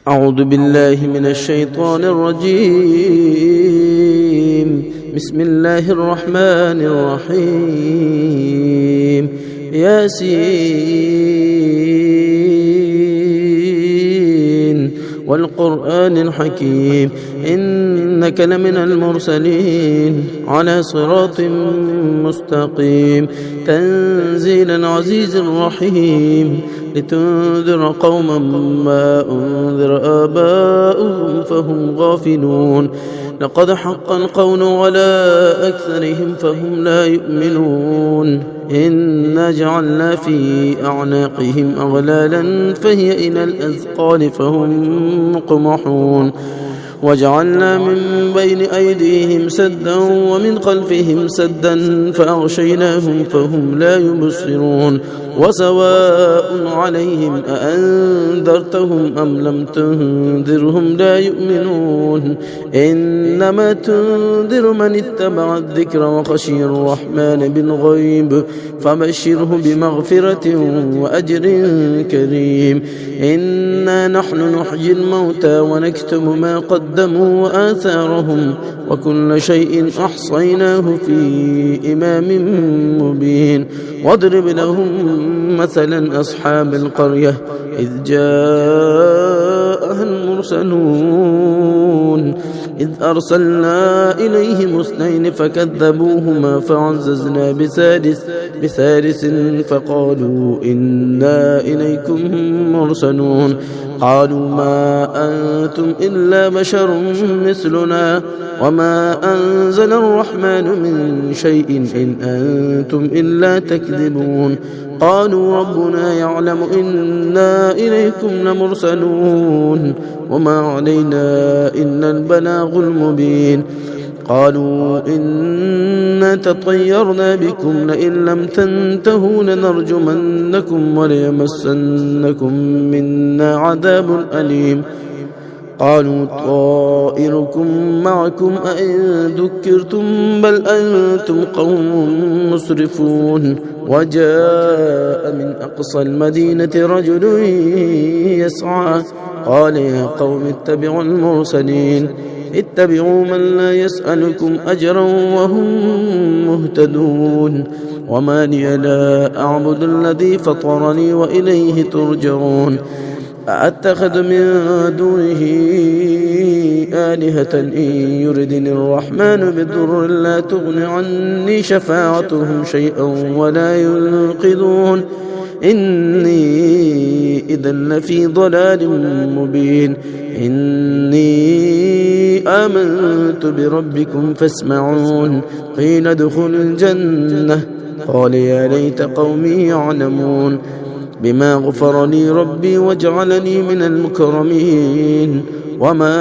أعوذ بالله من الشيطان الرجيم. بسم الله الرحمن الرحيم. ياسين والقرآن الحكيم إنك لمن المرسلين على صراط مستقيم تنزيل العزيز الرحيم لتنذر قوما ما أنذر آباؤهم فهم غافلون لقد حق القول على أكثرهم فهم لا يؤمنون إنا جعلنا في أعناقهم أغلالا فهي إلى الأذقان فهم مقمحون وجعلنا من بين أيديهم سدا ومن خلفهم سدا فأغشيناهم فهم لا يبصرون وسواء عليهم أأنذرتهم أم لم تنذرهم لا يؤمنون إنما تنذر من اتبع الذكر وخشي الرحمن بالغيب فبشره بمغفرة وأجر كريم إنا نحن نحيي الموتى ونكتب ما قدموا وآثارهم وكل شيء أحصيناه في إمام مبين واضرب لهم مثلا أصحاب القرية إذ جاءها المرسلون إذ أرسلنا إليهم اثنين فكذبوهما فعززنا بثالث فقالوا إنا إليكم مرسلون قالوا ما أنتم إلا بشر مثلنا وما أنزل الرحمن من شيء إن أنتم إلا تكذبون قالوا ربنا يعلم إنا إليكم لمرسلون وما علينا إلا البلاغ المبين قالوا إنا تطيرنا بكم لئن لم تنتهوا لنرجمنكم وليمسنكم منا عذاب أليم قالوا طائركم معكم أئن ذكرتم بل أنتم قوم مسرفون وجاء من أقصى المدينة رجل يسعى قال يا قوم اتبعوا المرسلين اتبعوا من لا يسألكم أجرا وهم مهتدون وما لي لا أعبد الذي فطرني وإليه ترجعون أأتخذ من دونه آلهة إن يردني الرحمن بضر لا تغن عني شفاعتهم شيئا ولا ينقذون إني إذا لفي ضلال مبين إني آمنت بربكم فاسمعون قيل ادخلوا الجنة قال يا ليت قومي يعلمون بما غفر لي ربي وجعلني من المكرمين وما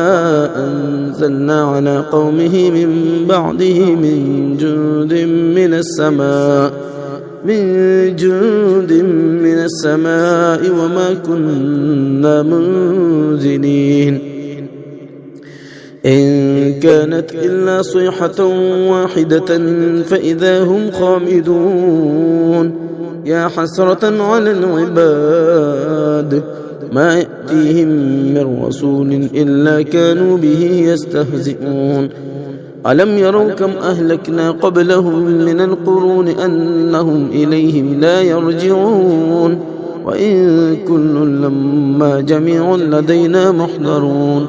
أنزلنا على قومه من بعده من جند من السماء وما كنا منزلين إن كانت إلا صيحة واحدة فإذا هم خامدون يا حسرة على العباد ما يأتيهم من رسول إلا كانوا به يستهزئون ألم يروا كم أهلكنا قبلهم من القرون أنهم إليهم لا يرجعون وإن كل لما جميع لدينا محضرون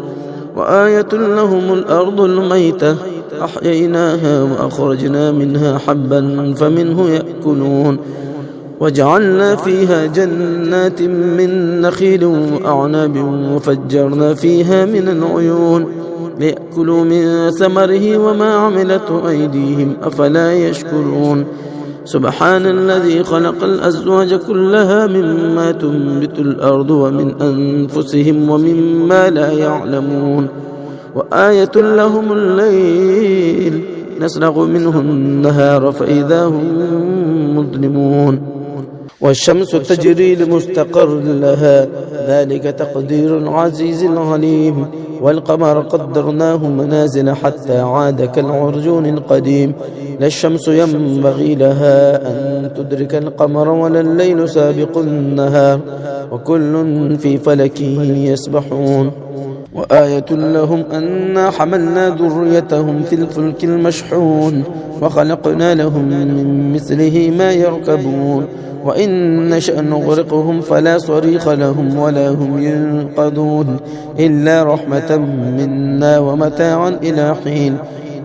وآية لهم الأرض الميتة أحييناها وأخرجنا منها حبا فمنه يأكلون وجعلنا فيها جنات من نخيل وأعناب وفجرنا فيها من العيون ليأكلوا من ثمره وما عملته أيديهم أفلا يشكرون سبحان الذي خلق الأزواج كلها مما تنبت الأرض ومن أنفسهم ومما لا يعلمون وآية لهم الليل نسلخ منه النهار فإذا هم مظلمون والشمس تجري لمستقر لها ذلك تقدير العزيز العليم والقمر قدرناه منازل حتى عاد كالعرجون القديم لا الشمس ينبغي لها أن لن تدرك القمر ولا الليل سابق النهار وكل في فلك يسبحون وآية لهم أنا حملنا ذريتهم في الفلك المشحون وخلقنا لهم من مثله ما يركبون وإن نشأ نغرقهم فلا صريخ لهم ولا هم ينقذون إلا رحمة منا ومتاعا إلى حين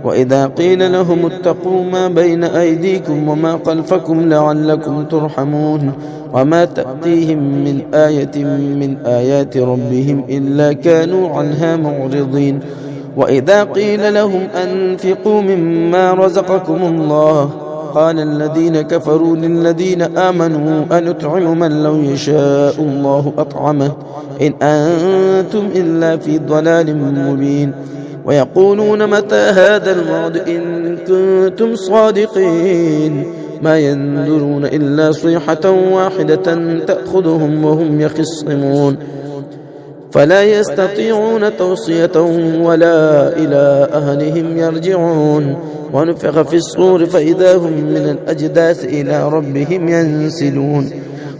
وإذا قيل لهم اتقوا ما بين أيديكم وما خلفكم لعلكم ترحمون وما تأتيهم من آية من آيات ربهم إلا كانوا عنها معرضين وإذا قيل لهم أنفقوا مما رزقكم الله قال الذين كفروا للذين آمنوا أنطعم من لو يشاء الله أطعمه إن أنتم إلا في ضلال مبين ويقولون متى هذا الوعد إن كنتم صادقين ما ينظرون إلا صيحة واحدة تأخذهم وهم يخصمون فلا يستطيعون توصية ولا إلى أهلهم يرجعون ونفخ في الصور فإذا هم من الأجداث إلى ربهم ينسلون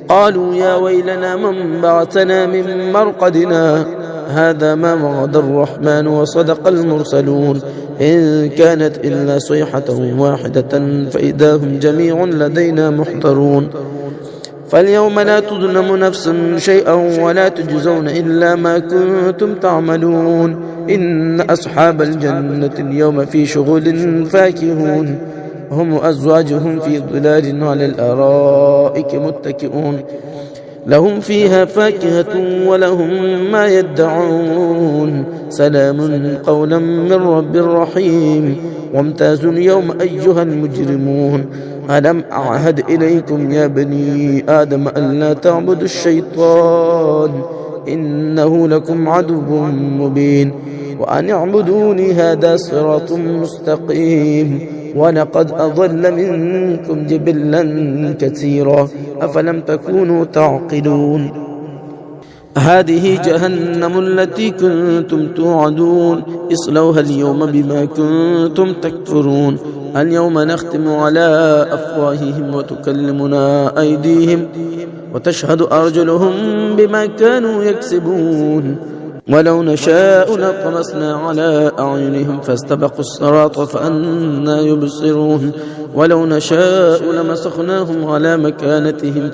قالوا يا ويلنا من بعثنا من مرقدنا هذا ما وعد الرحمن وصدق المرسلون إن كانت إلا صيحة واحدة فإذا هم جميع لدينا محضرون فاليوم لا تظلم نفس شيئا ولا تجزون إلا ما كنتم تعملون إن أصحاب الجنة اليوم في شغل فاكهون هم وأزواجهم في ظلال على الأرائك متكئون لهم فيها فاكهة ولهم ما يدعون سلام قولا من رب رحيم وامتازوا اليوم أيها المجرمون ألم أعهد إليكم يا بني آدم ألا تعبدوا الشيطان إنه لكم عدو مبين وأن اعبدوني هذا صراط مستقيم ولقد أضل منكم جبلا كثيرا أفلم تكونوا تعقلون هذه جهنم التي كنتم توعدون اصلوها اليوم بما كنتم تكفرون اليوم نختم على أفواههم وتكلمنا أيديهم وتشهد أرجلهم بما كانوا يكسبون ولو نشاء لطمسنا على أعينهم فاستبقوا الصراط فأنى يبصرون ولو نشاء لمسخناهم على مكانتهم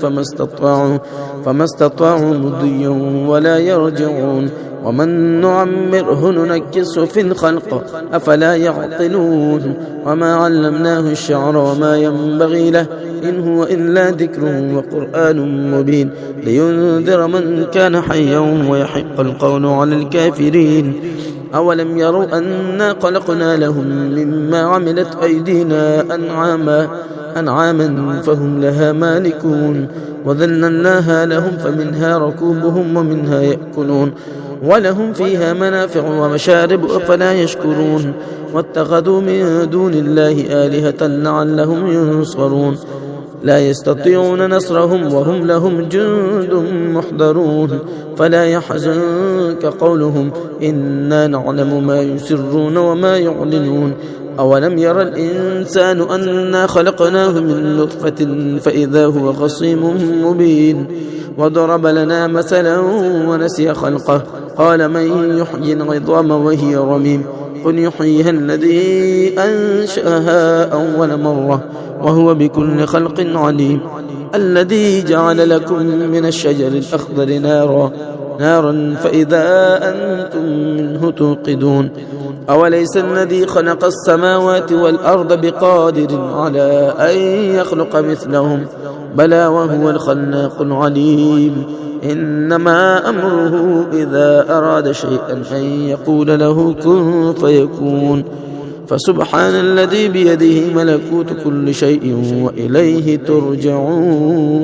فما استطاعوا مضيا ولا يرجعون ومن نعمره ننكسه في الخلق أفلا يعقلون وما علمناه الشعر وما ينبغي له إن هو إلا ذكر وقرآن مبين لينذر من كان حيا ويحق القول على الكافرين أولم يروا أنا خلقنا لهم مما عملت أيدينا أنعاما فهم لها مالكون وذللناها لهم فمنها ركوبهم ومنها يأكلون ولهم فيها منافع ومشارب أفلا يشكرون واتخذوا من دون الله آلهة لعلهم ينصرون لا يستطيعون نصرهم وهم لهم جند محضرون فلا يحزنك قولهم إنا نعلم ما يسرون وما يعلنون أولم يرى الإنسان أنا خلقناه من نطفة فإذا هو خصيم مبين وضرب لنا مثلا ونسي خلقه قال من يحيي العظام وهي رميم قل يحييها الذي أنشأها أول مرة وهو بكل خلق عليم الذي جعل لكم من الشجر الأخضر نارا فإذا أنتم منه توقدون أوليس الذي خلق السماوات والأرض بقادر على أن يخلق مثلهم بلى وهو الخلاق العليم إنما أمره إذا أراد شيئا أن يقول له كن فيكون فسبحان الذي بيده ملكوت كل شيء وإليه ترجعون